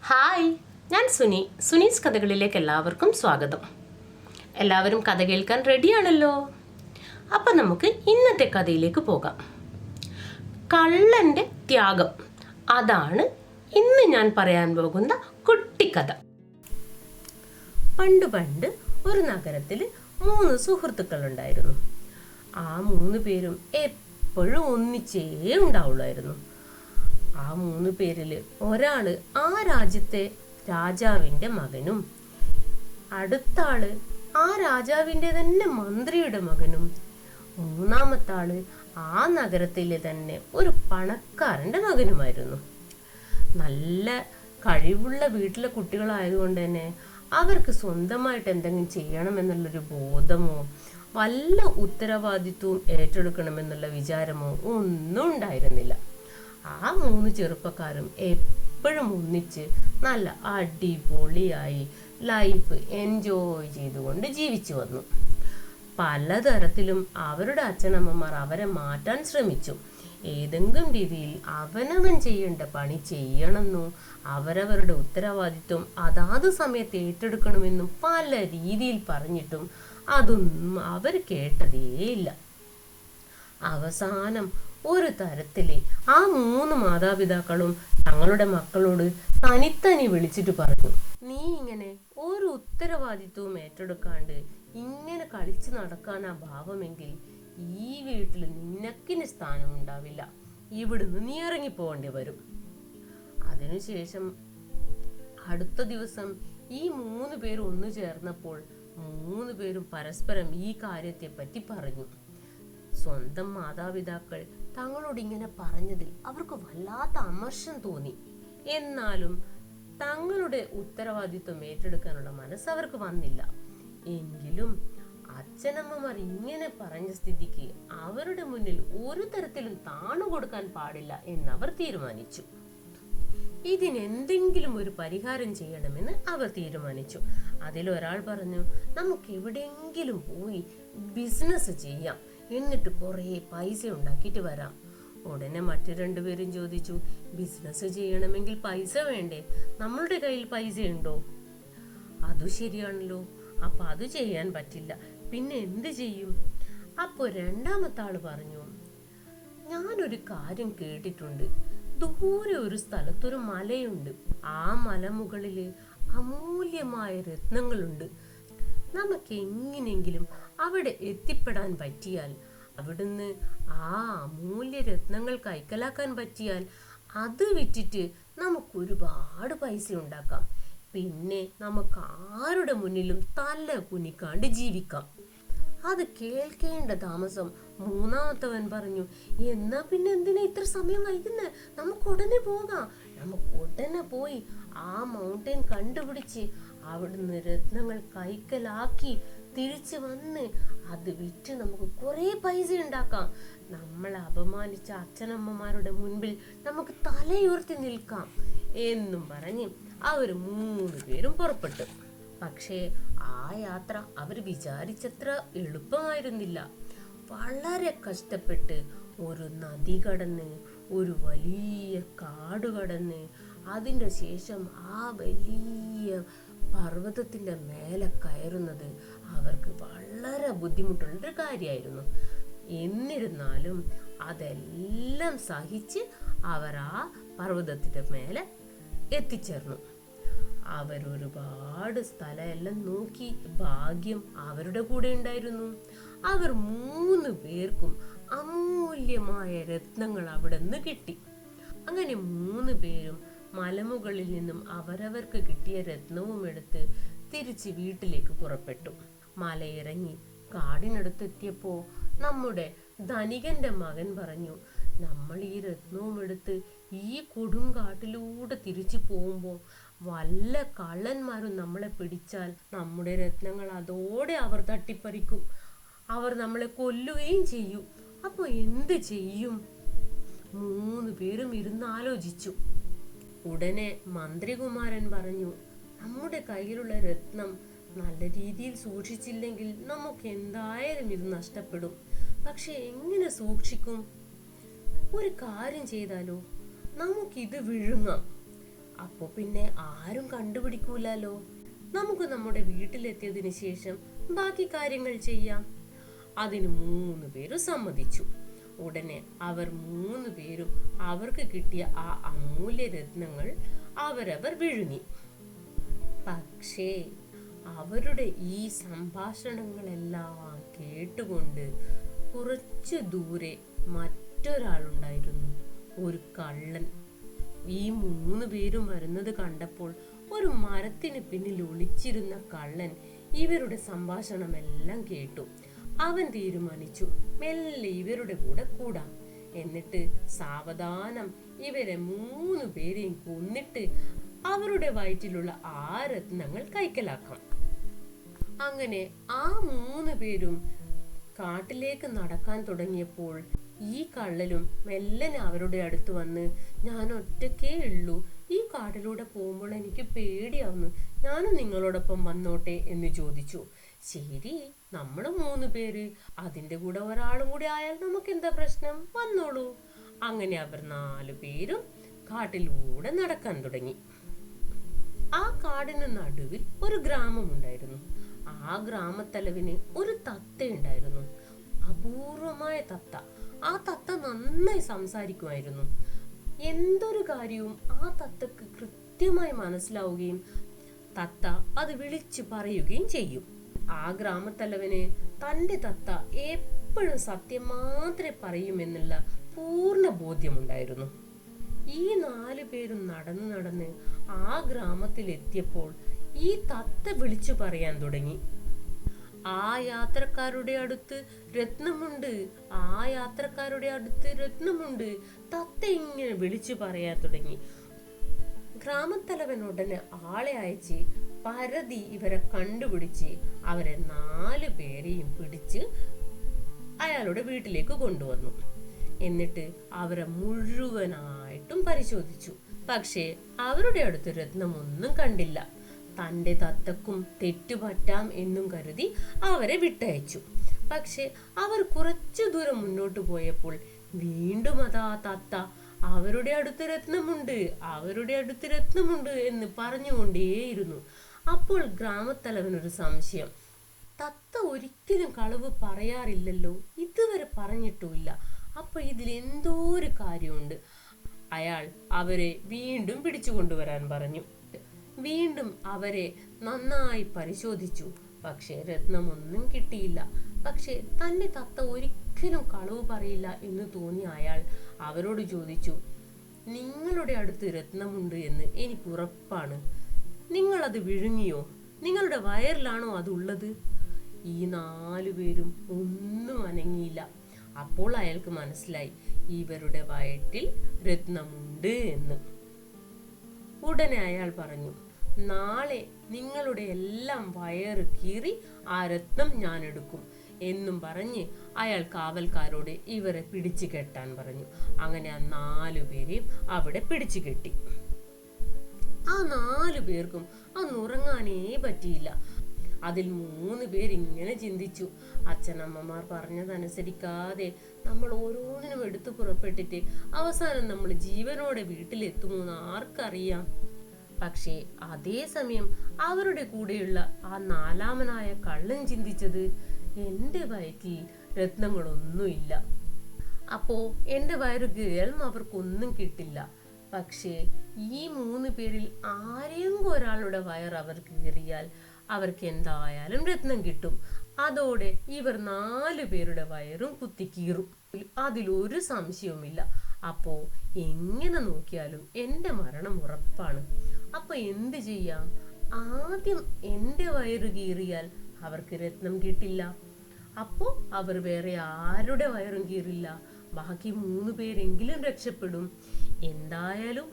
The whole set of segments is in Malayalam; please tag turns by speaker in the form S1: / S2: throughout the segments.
S1: ഹായ്, ഞാൻ സുനീസ് കഥകളിലേക്ക് എല്ലാവർക്കും സ്വാഗതം. എല്ലാവരും കഥ കേൾക്കാൻ റെഡിയാണല്ലോ. അപ്പം നമുക്ക് ഇന്നത്തെ കഥയിലേക്ക് പോകാം. കള്ളൻ്റെ ത്യാഗം, അതാണ് ഇന്ന് ഞാൻ പറയാൻ പോകുന്ന കുട്ടിക്കഥ. പണ്ട് ഒരു നഗരത്തിൽ 3 സുഹൃത്തുക്കളുണ്ടായിരുന്നു. ആ 3 പേരും എപ്പോഴും ഒന്നിച്ചേ ഉണ്ടാവുള്ളായിരുന്നു. ആ 3 പേരിൽ ഒരാള് ആ രാജ്യത്തെ രാജാവിൻ്റെ മകനും, അടുത്ത ആള് ആ രാജാവിൻ്റെ തന്നെ മന്ത്രിയുടെ മകനും, മൂന്നാമത്തെ ആള് ആ നഗരത്തിലെ തന്നെ ഒരു പണക്കാരൻ്റെ മകനുമായിരുന്നു. നല്ല കഴിവുള്ള വീട്ടിലെ കുട്ടികളായതുകൊണ്ട് തന്നെ അവർക്ക് സ്വന്തമായിട്ട് എന്തെങ്കിലും ചെയ്യണമെന്നുള്ളൊരു ബോധമോ വല്ല ഉത്തരവാദിത്വവും ഏറ്റെടുക്കണമെന്നുള്ള വിചാരമോ ഒന്നും ഉണ്ടായിരുന്നില്ല. ആ 3 ചെറുപ്പക്കാരും എപ്പോഴും ഒന്നിച്ച് നല്ല അടിപൊളിയായി ലൈഫ് എൻജോയ് ചെയ്തുകൊണ്ട് ജീവിച്ചു വന്നു. പലതരത്തിലും അവരുടെ അച്ഛനമ്മമാർ അവരെ മാറ്റാൻ ശ്രമിച്ചു. ഏതെങ്കിലും രീതിയിൽ അവനവൻ ചെയ്യേണ്ട പണി ചെയ്യണമെന്നോ അവരവരുടെ ഉത്തരവാദിത്വം അതാത് സമയത്ത് ഏറ്റെടുക്കണമെന്നും പല രീതിയിൽ പറഞ്ഞിട്ടും അതൊന്നും അവർ കേട്ടതേയില്ല. അവസാനം ഒരു തരത്തില് ആ 3 മാതാപിതാക്കളും തങ്ങളുടെ മക്കളോട് തനിത്തനി വിളിച്ചിട്ട് പറഞ്ഞു, നീ ഇങ്ങനെ ഒരു ഉത്തരവാദിത്വവും ഏറ്റെടുക്കാണ്ട് ഇങ്ങനെ കളിച്ചു നടക്കാനാ ഭാവമെങ്കിൽ ഈ വീട്ടിൽ നിനക്കിന് സ്ഥാനം ഉണ്ടാവില്ല. ഇവിടുന്ന് നീ ഇറങ്ങിപ്പോകേണ്ടി വരും. അതിനുശേഷം അടുത്ത ദിവസം ഈ 3 പേരും ഒന്നു ചേർന്നപ്പോൾ 3 പേരും പരസ്പരം ഈ കാര്യത്തെ പറ്റി പറഞ്ഞു. സ്വന്തം മാതാപിതാക്കൾ തങ്ങളോട് ഇങ്ങനെ പറഞ്ഞതിൽ അവർക്ക് വല്ലാത്ത അമർഷം തോന്നി. എന്നാലും തങ്ങളുടെ ഉത്തരവാദിത്വം ഏറ്റെടുക്കാനുള്ള മനസ്സ് അവർക്ക് വന്നില്ല. എങ്കിലും അച്ഛനമ്മമാർ ഇങ്ങനെ പറഞ്ഞ സ്ഥിതിക്ക് അവരുടെ മുന്നിൽ ഒരു തരത്തിലും താണുകൊടുക്കാൻ പാടില്ല എന്നവർ തീരുമാനിച്ചു. ഇതിനെന്തെങ്കിലും ഒരു പരിഹാരം ചെയ്യണമെന്ന് അവർ തീരുമാനിച്ചു. അതിലൊരാൾ പറഞ്ഞു, നമുക്ക് എവിടെയെങ്കിലും പോയി ബിസിനസ് ചെയ്യാം, എന്നിട്ട് കുറേ പൈസ ഉണ്ടാക്കിയിട്ട് വരാം. ഉടനെ മറ്റു 2 പേരും ചോദിച്ചു, ബിസിനസ് ചെയ്യണമെങ്കിൽ പൈസ വേണ്ടേ? നമ്മളുടെ കയ്യിൽ പൈസ ഉണ്ടോ? അതു ശരിയാണല്ലോ, അപ്പൊ അത് ചെയ്യാൻ പറ്റില്ല, പിന്നെ എന്ത് ചെയ്യും? അപ്പോൾ രണ്ടാമത്തെ ആള് പറഞ്ഞു, ഞാനൊരു കാര്യം കേട്ടിട്ടുണ്ട്. ദൂരെ ഒരു സ്ഥലത്തൊരു മലയുണ്ട്. ആ മലമുകളില് അമൂല്യമായ രത്നങ്ങളുണ്ട്. നമുക്ക് എങ്ങനെയെങ്കിലും അവിടെ എത്തിപ്പെടാൻ പറ്റിയാൽ, അവിടുന്ന് ആ അമൂല്യ രത്നങ്ങൾ കൈക്കലാക്കാൻ പറ്റിയാൽ അത് വിറ്റിട്ട് നമുക്ക് ഒരുപാട് പൈസ ഉണ്ടാക്കാം. പിന്നെ നമുക്ക് ആരുടെ മുന്നിലും തല കുനിക്കാണ്ട് ജീവിക്കാം. അത് കേൾക്കേണ്ട താമസം മൂന്നാമത്തവൻ പറഞ്ഞു, എന്നാ പിന്നെ എന്തിനാ ഇത്ര സമയം വൈകുന്നത്? നമുക്ക് ഉടനെ പോകാം. നമുക്ക് ഉടനെ പോയി ആ മൗണ്ടൻ കണ്ടുപിടിച്ച് അവിടുന്ന് രത്നങ്ങൾ കൈക്കലാക്കി തിരിച്ചു വന്ന് അത് വിറ്റ് നമുക്ക് കുറെ പൈസ ഉണ്ടാക്കാം. നമ്മളെ അപമാനിച്ച അച്ഛനമ്മമാരുടെ മുൻപിൽ നമുക്ക് തലയുയർത്തി നിൽക്കാം എന്നും പറഞ്ഞ് അവർ 3 പേരും പുറപ്പെട്ടു. പക്ഷേ ആ യാത്ര അവർ വിചാരിച്ചത്ര എളുപ്പമായിരുന്നില്ല. വളരെ കഷ്ടപ്പെട്ട് ഒരു നദി കടന്ന്, ഒരു വലിയ കാട് കടന്ന്, അതിൻ്റെ ശേഷം ആ വലിയ പർവ്വതത്തിൻ്റെ മേലെ കയറുന്നത് അവർക്ക് വളരെ ബുദ്ധിമുട്ടുള്ളൊരു കാര്യമായിരുന്നു. എന്നിരുന്നാലും അതെല്ലാം സഹിച്ച് അവർ ആ പർവ്വതത്തിൻ്റെ മേലെ എത്തിച്ചേർന്നു. അവരൊരുപാട് സ്ഥലമെല്ലാം നോക്കി. ഭാഗ്യം അവരുടെ കൂടെ ഉണ്ടായിരുന്നു. അവർ 3 പേർക്കും അമൂല്യമായ രത്നങ്ങൾ അവിടെ നിന്ന് കിട്ടി. അങ്ങനെ 3 പേരും മലമുകളിൽ നിന്നും അവരവർക്ക് കിട്ടിയ രത്നവും എടുത്ത് തിരിച്ച് വീട്ടിലേക്ക് പുറപ്പെട്ടു. മലയിറങ്ങി കാടിനടുത്തെത്തിയപ്പോ നമ്മുടെ ധനികന്റെ മകൻ പറഞ്ഞു, നമ്മൾ ഈ രത്നവും എടുത്ത് ഈ കൊടുങ്കാട്ടിലൂടെ തിരിച്ചു പോകുമ്പോൾ വല്ല കള്ളന്മാരും നമ്മളെ പിടിച്ചാൽ നമ്മുടെ രത്നങ്ങൾ അതോടെ അവർ തട്ടിപ്പറിക്കും. അവർ നമ്മളെ കൊല്ലുകയും ചെയ്യും. അപ്പൊ എന്ത് ചെയ്യും? 3 പേരും ഇരുന്ന് ആലോചിച്ചു. ഉടനെ മന്ത്രികുമാരൻ പറഞ്ഞു, നമ്മുടെ കയ്യിലുള്ള രത്നം നല്ല രീതിയിൽ സൂക്ഷിച്ചില്ലെങ്കിൽ നമുക്ക് എന്തായാലും ഇത് നഷ്ടപ്പെടും. പക്ഷെ എങ്ങനെ സൂക്ഷിക്കും? ഒരു കാര്യം ചെയ്താലോ, നമുക്കിത് വിഴുങ്ങാം. അപ്പൊ പിന്നെ ആരും കണ്ടുപിടിക്കൂലോ. നമുക്ക് നമ്മുടെ വീട്ടിലെത്തിയതിനു ശേഷം ബാക്കി കാര്യങ്ങൾ ചെയ്യാം. അതിന് 3 പേരും സമ്മതിച്ചു. ഉടനെ അവർ 3 പേരും അവർക്ക് കിട്ടിയ ആ അമൂല്യ രത്നങ്ങൾ അവരവർ വിഴുങ്ങി. പക്ഷേ അവരുടെ ഈ സംഭാഷണങ്ങളെല്ലാം കേട്ടുകൊണ്ട് കുറച്ചു ദൂരെ മറ്റൊരാളുണ്ടായിരുന്നു, ഒരു കള്ളൻ. ഈ 3 പേരും വരുന്നത് കണ്ടപ്പോൾ ഒരു മരത്തിന് പിന്നിൽ ഒളിച്ചിരുന്ന കള്ളൻ ഇവരുടെ സംഭാഷണമെല്ലാം കേട്ടു. അവൻ തീരുമാനിച്ചു മെല്ലെ ഇവരുടെ കൂടെ കൂടാം. എന്നിട്ട് സാവധാനം ഇവരെ 3 പേരെയും കൊന്നിട്ട് അവരുടെ വയറ്റിലുള്ള ആ രത്നങ്ങൾ കൈക്കലാക്കാം. അങ്ങനെ ആ 3 പേരും കാട്ടിലേക്ക് നടക്കാൻ തുടങ്ങിയപ്പോൾ ഈ കള്ളനും മെല്ലനെ അവരുടെ അടുത്ത് വന്ന്, ഞാൻ ഒറ്റക്കേ ഉള്ളൂ, ഈ കാട്ടിലൂടെ പോകുമ്പോൾ എനിക്ക് പേടിയാവുന്നു, ഞാനും നിങ്ങളോടൊപ്പം വന്നോട്ടെ എന്ന് ചോദിച്ചു. ശരി, നമ്മൾ 3 പേര്, അതിന്റെ കൂടെ ഒരാളും കൂടി ആയാൽ നമുക്ക് എന്താ പ്രശ്നം, വന്നോളൂ. അങ്ങനെ അവർ 4 പേരും കാട്ടിലൂടെ നടക്കാൻ തുടങ്ങി. ആ കാടിന് നടുവിൽ ഒരു ഗ്രാമമുണ്ടായിരുന്നു. ആ ഗ്രാമത്തലവിന് ഒരു തത്തയുണ്ടായിരുന്നു, അപൂർവമായ തത്ത. ആ തത്ത നന്നായി സംസാരിക്കുമായിരുന്നു. എന്തൊരു കാര്യവും ആ തത്തക്ക് കൃത്യമായി മനസ്സിലാവുകയും തത്ത അത് വിളിച്ചു പറയുകയും ചെയ്യും. ആ ഗ്രാമത്തലവന് തന്റെ തത്ത എപ്പോഴും സത്യം മാത്രമേ പറയുമെന്നുള്ള പൂർണ്ണ ബോധ്യമുണ്ടായിരുന്നു. ഈ 4 പേരും നടന്ന് നടന്ന് ആ ഗ്രാമത്തിലെത്തിയപ്പോൾ ഈ തത്ത വിളിച്ചു പറയാൻ തുടങ്ങി, ആ യാത്രക്കാരുടെ അടുത്ത് രത്നമുണ്ട്, ആ യാത്രക്കാരുടെ അടുത്ത് രത്നമുണ്ട്. തത്ത ഇങ്ങനെ വിളിച്ചു പറയാൻ തുടങ്ങി. ഗ്രാമത്തലവൻ ഉടനെ ആളെ അയച്ച് പരതി ഇവരെ കണ്ടുപിടിച്ച് അവരെ 4 പേരെയും പിടിച്ച് അയാളുടെ വീട്ടിലേക്ക് കൊണ്ടുവന്നു. എന്നിട്ട് അവരെ മുഴുവനായിട്ടും പരിശോധിച്ചു. പക്ഷേ അവരുടെ അടുത്ത് രത്നമൊന്നും കണ്ടില്ല. തന്റെ തത്തക്കും തെറ്റുപറ്റാം എന്നും കരുതി അവരെ വിട്ടയച്ചു. പക്ഷെ അവർ കുറച്ചു ദൂരം മുന്നോട്ട് പോയപ്പോൾ വീണ്ടും അതാ തത്ത അവരുടെ അടുത്ത് രത്നമുണ്ട്, അവരുടെ അടുത്ത് രത്നമുണ്ട് എന്ന് പറഞ്ഞുകൊണ്ടേയിരുന്നു. അപ്പോൾ ഗ്രാമത്തലവനൊരു സംശയം, തത്ത ഒരിക്കലും കളവ് പറയാറില്ലല്ലോ, ഇതുവരെ പറഞ്ഞിട്ടുമില്ല, അപ്പൊ ഇതിൽ എന്തോ ഒരു കാര്യമുണ്ട്. അയാൾ അവരെ വീണ്ടും പിടിച്ചു കൊണ്ടുവരാൻ പറഞ്ഞു. വീണ്ടും അവരെ നന്നായി പരിശോധിച്ചു. പക്ഷെ രത്നമൊന്നും കിട്ടിയില്ല. പക്ഷെ തന്റെ തത്ത ഒരിക്കലും കളവ് പറയില്ല എന്ന് തോന്നിയ അയാൾ അവരോട് ചോദിച്ചു, നിങ്ങളുടെ അടുത്ത് രത്നമുണ്ട് എന്ന് എനിക്ക് ഉറപ്പാണ്, നിങ്ങൾ അത് വിഴുങ്ങിയോ, നിങ്ങളുടെ വയറിലാണോ അതുള്ളത്? ഈ 4 പേരും ഒന്നും അനങ്ങിയില്ല. അപ്പോൾ അയാൾക്ക് മനസ്സിലായി ഇവരുടെ വയറ്റിൽ രത്നമുണ്ട് എന്ന്. ഉടനെ അയാൾ പറഞ്ഞു, നാളെ നിങ്ങളുടെ എല്ലാം വയറ് കീറി ആ രത്നം ഞാൻ എടുക്കും എന്നും പറഞ്ഞ് അയാൾ കാവൽക്കാരോട് ഇവരെ പിടിച്ചു കെട്ടാൻ പറഞ്ഞു. അങ്ങനെ ആ 4 പേരെയും അവിടെ പിടിച്ചു കെട്ടി. ആ 4 പേർക്കും അന്ന് ഉറങ്ങാനേ പറ്റിയില്ല. അതിൽ 3 പേർ ഇങ്ങനെ ചിന്തിച്ചു, അച്ഛനമ്മമാർ പറഞ്ഞതനുസരിക്കാതെ നമ്മൾ ഓരോന്നിനും എടുത്തു പുറപ്പെട്ടിട്ട് അവസാനം നമ്മൾ ജീവനോടെ വീട്ടിലെത്തുമോന്ന് ആർക്കറിയാം. പക്ഷേ അതേസമയം അവരുടെ കൂടെയുള്ള ആ 4-മനായ കള്ളൻ ചിന്തിച്ചത്, എന്റെ വയറ്റിൽ രത്നങ്ങളൊന്നുമില്ല, അപ്പോ എന്റെ വയറ് കീറിയാലും അവർക്കൊന്നും കിട്ടില്ല. പക്ഷേ ഈ 3 പേരിൽ ആരെങ്കിലും ഒരാളുടെ വയർ അവർക്ക് കീറിയാൽ അവർക്ക് എന്തായാലും രത്നം കിട്ടും. അതോടെ ഇവർ 4 പേരുടെ വയറും കുത്തിക്കീറും, അതിലൊരു സംശയവുമില്ല. അപ്പോ എങ്ങനെ നോക്കിയാലും എന്റെ മരണം ഉറപ്പാണ്. അപ്പൊ എന്ത് ചെയ്യാം? ആദ്യം എന്റെ വയറ് കീറിയാൽ അവർക്ക് രത്നം കിട്ടില്ല, അപ്പോ അവർ വേറെ ആരുടെ വയറും കീറില്ല, ബാക്കി 3 പേരെങ്കിലും രക്ഷപ്പെടും. എന്തായാലും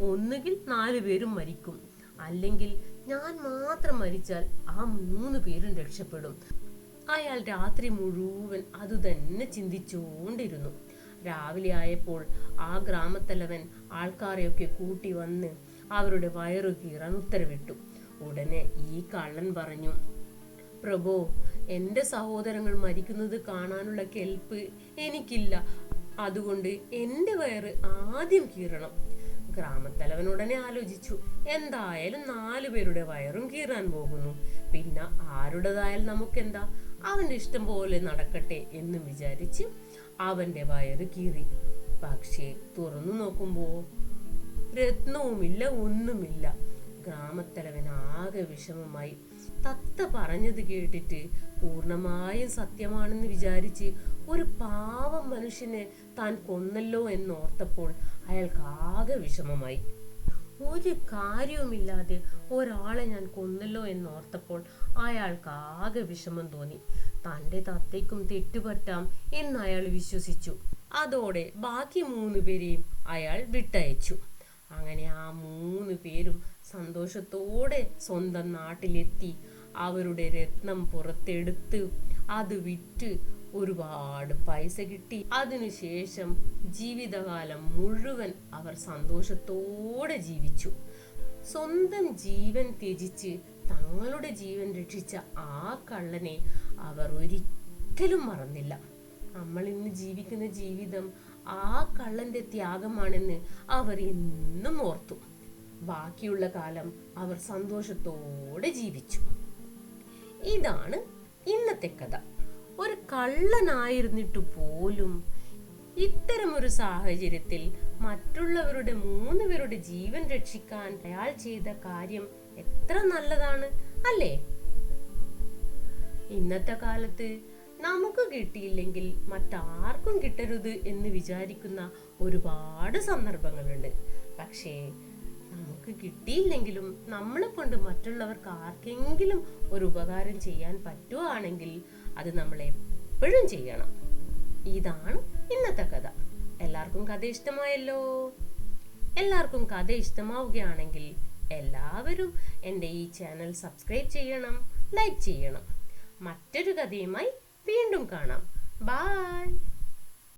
S1: ഒന്നുകിൽ 4 പേരും മരിക്കും, അല്ലെങ്കിൽ ഞാൻ മാത്രം മരിച്ചാൽ ആ 3 പേരും രക്ഷപ്പെടും. അയാൾ രാത്രി മുഴുവൻ അത് തന്നെ ചിന്തിച്ചുകൊണ്ടിരുന്നു. രാവിലെ ആയപ്പോൾ ആ ഗ്രാമത്തലവൻ ആൾക്കാരെയൊക്കെ കൂട്ടി വന്ന് അവരുടെ വയറു കീറാൻ ഉത്തരവിട്ടു. ഉടനെ ഈ കള്ളൻ പറഞ്ഞു, പ്രഭോ, എന്റെ സഹോദരങ്ങൾ മരിക്കുന്നത് കാണാനുള്ള കെൽപ്പ് എനിക്കില്ല, അതുകൊണ്ട് എന്റെ വയറ് ആദ്യം കീറണം. ഗ്രാമത്തലവൻ ഉടനെ ആലോചിച്ചു, എന്തായാലും 4 പേരുടെ വയറും കീറാൻ പോകുന്നു, പിന്നെ ആരുടേതായാലും നമുക്കെന്താ, അവന്റെ ഇഷ്ടം പോലെ നടക്കട്ടെ എന്ന് വിചാരിച്ച് അവന്റെ വയറ് കീറി. പക്ഷേ തുറന്നു നോക്കുമ്പോ രത്നവുമില്ല, ഒന്നുമില്ല. ഗ്രാമത്തലവൻ ആകെ വിഷമമായി. തത്ത പറഞ്ഞത് കേട്ടിട്ട് പൂർണ്ണമായും സത്യമാണെന്ന് വിചാരിച്ച് ഒരു പാവം മനുഷ്യനെ താൻ കൊന്നല്ലോ എന്നോർത്തപ്പോൾ അയാൾക്ക് ആകെ വിഷമമായി. ഒരു കാര്യവുമില്ലാതെ ഒരാളെ ഞാൻ കൊന്നല്ലോ എന്നോർത്തപ്പോൾ അയാൾക്ക് ആകെ വിഷമം തോന്നി. തന്റെ തത്തയ്ക്കും തെറ്റുപറ്റാം എന്ന് അയാൾ വിശ്വസിച്ചു. അതോടെ ബാക്കി 3 പേരെയും അയാൾ വിട്ടയച്ചു. അങ്ങനെ ആ 3 പേരും സന്തോഷത്തോടെ സ്വന്തം നാട്ടിലെത്തി അവരുടെ രത്നം പുറത്തെടുത്ത് അത് വിറ്റ് ഒരുപാട് പൈസ കിട്ടി. അതിനുശേഷം ജീവിതകാലം മുഴുവൻ അവർ സന്തോഷത്തോടെ ജീവിച്ചു. സ്വന്തം ജീവൻ ത്യജിച്ച് തങ്ങളുടെ ജീവൻ രക്ഷിച്ച ആ കള്ളനെ അവർ ഒരിക്കലും മറന്നില്ല. നമ്മൾ ഇന്ന് ജീവിക്കുന്ന ജീവിതം ആ കള്ളന്റെ ത്യാഗമാണെന്ന് അവർ എന്നും ഓർത്തു. ബാക്കിയുള്ള കാലം അവർ സന്തോഷത്തോടെ ജീവിച്ചു. ഇതാണ് ഇന്നത്തെ കഥ. ഒരു കള്ളനായിരുന്നിട്ടു പോലും ഇത്തരമൊരു സാഹചര്യത്തിൽ മറ്റുള്ളവരുടെ 3 പേരുടെ ജീവൻ രക്ഷിക്കാൻ അയാൾ ചെയ്ത കാര്യം എത്ര നല്ലതാണ് അല്ലേ? ഇന്നത്തെ കാലത്ത് നമുക്ക് കിട്ടിയില്ലെങ്കിൽ മറ്റാർക്കും കിട്ടരുത് എന്ന് വിചാരിക്കുന്ന ഒരുപാട് സന്ദർഭങ്ങളുണ്ട്. പക്ഷേ നമുക്ക് കിട്ടിയില്ലെങ്കിലും നമ്മളെ കൊണ്ട് മറ്റുള്ളവർക്ക് ആർക്കെങ്കിലും ഒരു ഉപകാരം ചെയ്യാൻ പറ്റുവാണെങ്കിൽ അത് നമ്മൾ എപ്പോഴും ചെയ്യണം. ഇതാണ് ഇന്നത്തെ കഥ. എല്ലാവർക്കും കഥ ഇഷ്ടമായല്ലോ. എല്ലാവർക്കും കഥ ഇഷ്ടമാവുകയാണെങ്കിൽ എല്ലാവരും എൻ്റെ ഈ ചാനൽ സബ്സ്ക്രൈബ് ചെയ്യണം, ലൈക്ക് ചെയ്യണം. മറ്റൊരു കഥയുമായി വീണ്ടും കാണാം. ബൈ.